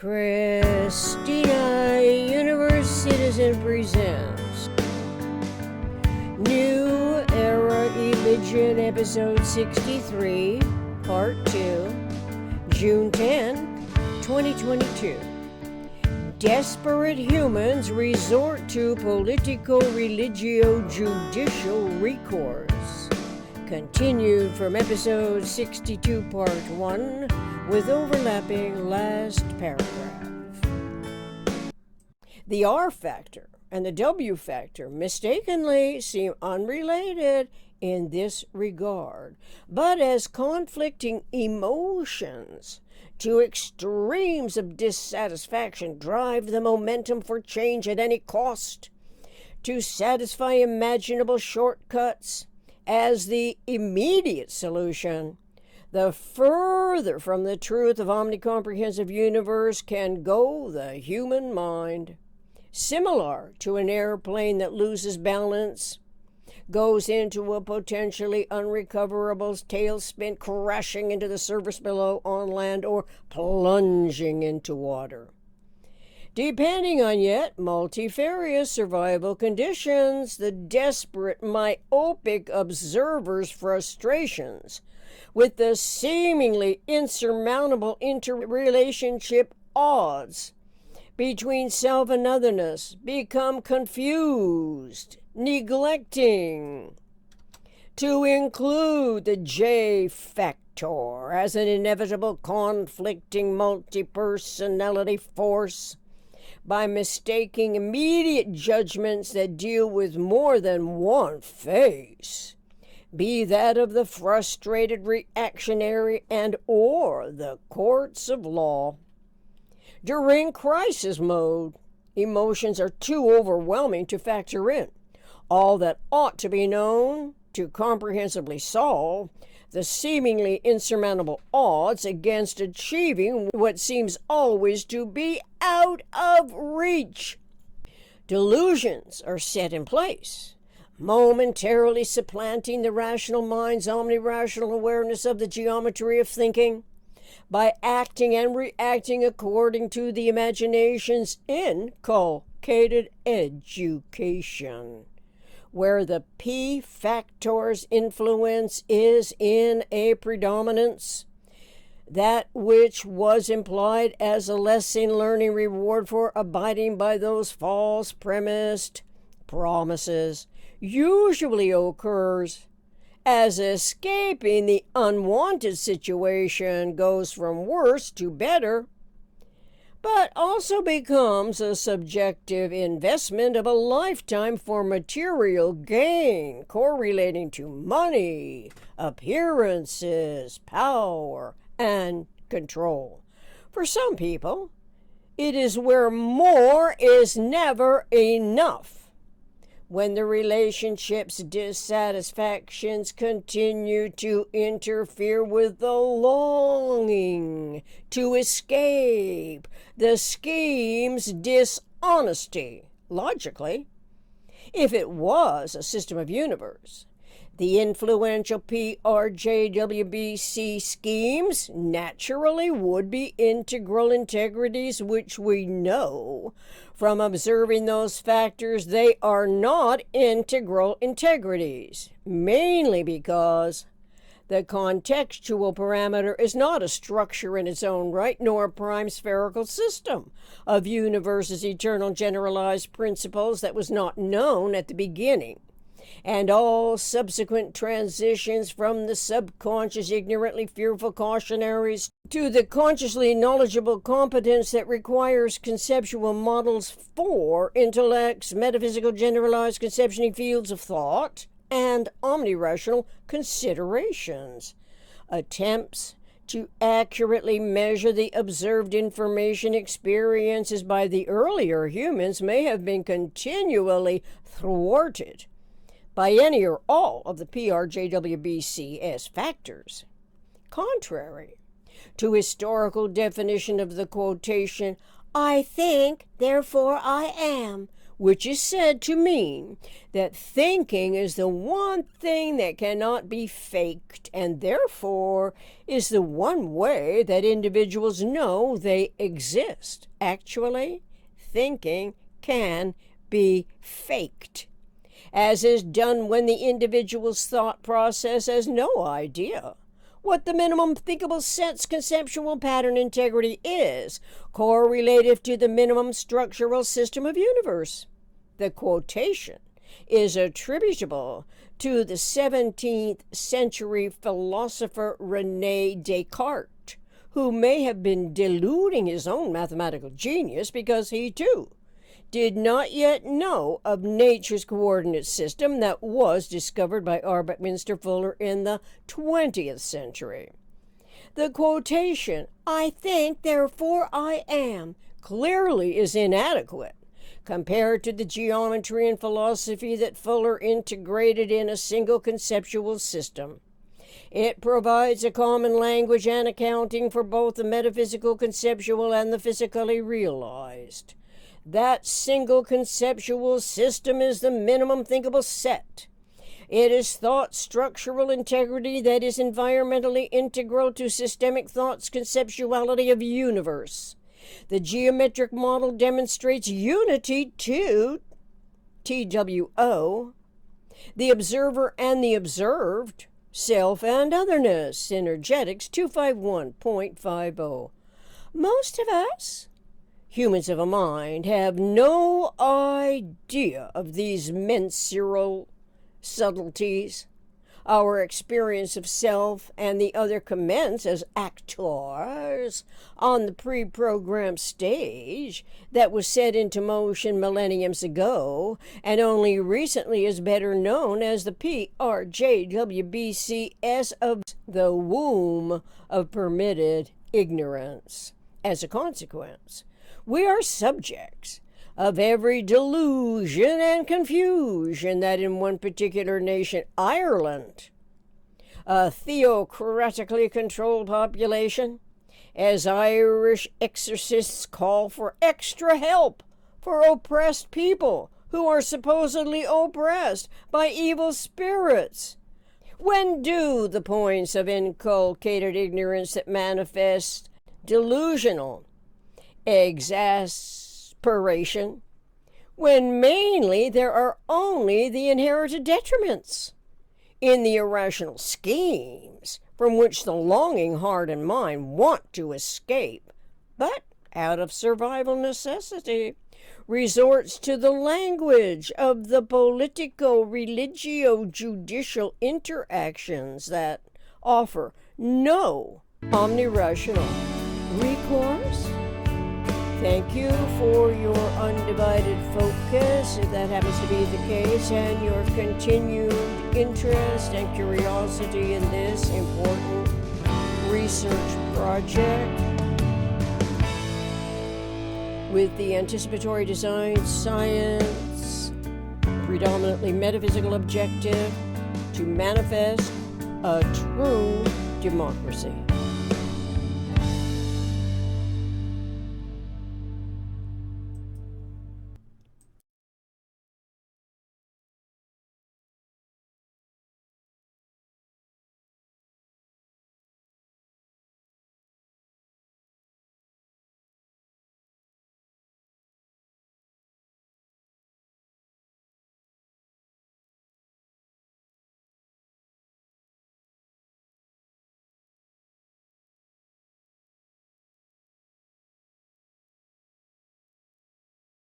Christina Universe Citizen presents New Era Religion Episode 63, Part 2, June 10, 2022. Desperate humans resort to Politico, Religio, Judicial Recourse. Continued from Episode 62, Part 1, with overlapping last paragraph. The R factor and the W factor mistakenly seem unrelated in this regard, but as conflicting emotions to extremes of dissatisfaction drive the momentum for change at any cost, to satisfy imaginable shortcuts as the immediate solution, the further from the truth of omnicomprehensive universe can go the human mind. Similar to an airplane that loses balance, goes into a potentially unrecoverable tailspin, crashing into the surface below on land or plunging into water. Depending on yet multifarious survival conditions, the desperate, myopic observer's frustrations with the seemingly insurmountable interrelationship odds between self and otherness become confused, neglecting to include the J factor as an inevitable conflicting multi-personality force by mistaking immediate judgments that deal with more than one face, be that of the frustrated reactionary and or the courts of law. During crisis mode, emotions are too overwhelming to factor in all that ought to be known to comprehensively solve the seemingly insurmountable odds against achieving what seems always to be out of reach. Delusions are set in place, momentarily supplanting the rational mind's omnirational awareness of the geometry of thinking by acting and reacting according to the imagination's inculcated education, where the P factor's influence is in a predominance, that which was implied as a lesson learning reward for abiding by those false premised promises usually occurs as escaping the unwanted situation goes from worse to better, but also becomes a subjective investment of a lifetime for material gain, correlating to money, appearances, power, and control. For some people, it is where more is never enough, when the relationship's dissatisfactions continue to interfere with the longing to escape the scheme's dishonesty. Logically, if it was a system of universe, the influential PRJWBC schemes naturally would be integral integrities, which we know from observing those factors they are not integral integrities, mainly because the contextual parameter is not a structure in its own right, nor a prime spherical system of universe's eternal generalized principles that was not known at the beginning. And all subsequent transitions from the subconscious, ignorantly fearful cautionaries to the consciously knowledgeable competence that requires conceptual models for intellects, metaphysical generalized conception fields of thought, and omnirational considerations. Attempts to accurately measure the observed information experiences by the earlier humans may have been continually thwarted by any or all of the PRJWBCS factors. Contrary to historical definition of the quotation, "I think, therefore I am," which is said to mean that thinking is the one thing that cannot be faked and therefore is the one way that individuals know they exist. Actually, thinking can be faked, as is done when the individual's thought process has no idea what the minimum thinkable sense conceptual pattern integrity is, correlative to the minimum structural system of universe. The quotation is attributable to the 17th century philosopher René Descartes, who may have been deluding his own mathematical genius because he too did not yet know of nature's coordinate system that was discovered by R. Buckminster Fuller in the 20th century. The quotation, "I think, therefore I am," clearly is inadequate compared to the geometry and philosophy that Fuller integrated in a single conceptual system. It provides a common language and accounting for both the metaphysical conceptual and the physically realized. That single conceptual system is the minimum thinkable set. It is thought structural integrity that is environmentally integral to systemic thought's conceptuality of universe. The geometric model demonstrates unity to TWO, the observer and the observed, self and otherness. Synergetics 251.50. Most of us, humans of a mind, have no idea of these mensural subtleties. Our experience of self and the other commence as actors on the pre-programmed stage that was set into motion millenniums ago and only recently is better known as the PRJWBCS of the womb of permitted ignorance. As a consequence, we are subjects of every delusion and confusion that in one particular nation, Ireland, a theocratically controlled population, as Irish exorcists call for extra help for oppressed people who are supposedly oppressed by evil spirits. When do the points of inculcated ignorance that manifest delusional exasperation, when mainly there are only the inherited detriments in the irrational schemes from which the longing heart and mind want to escape, but out of survival necessity resorts to the language of the Politico, Religio, Judicial interactions that offer no omnirational recourse. Thank you for your undivided focus, if that happens to be the case, and your continued interest and curiosity in this important research project with the anticipatory design science, predominantly metaphysical objective to manifest a true democracy.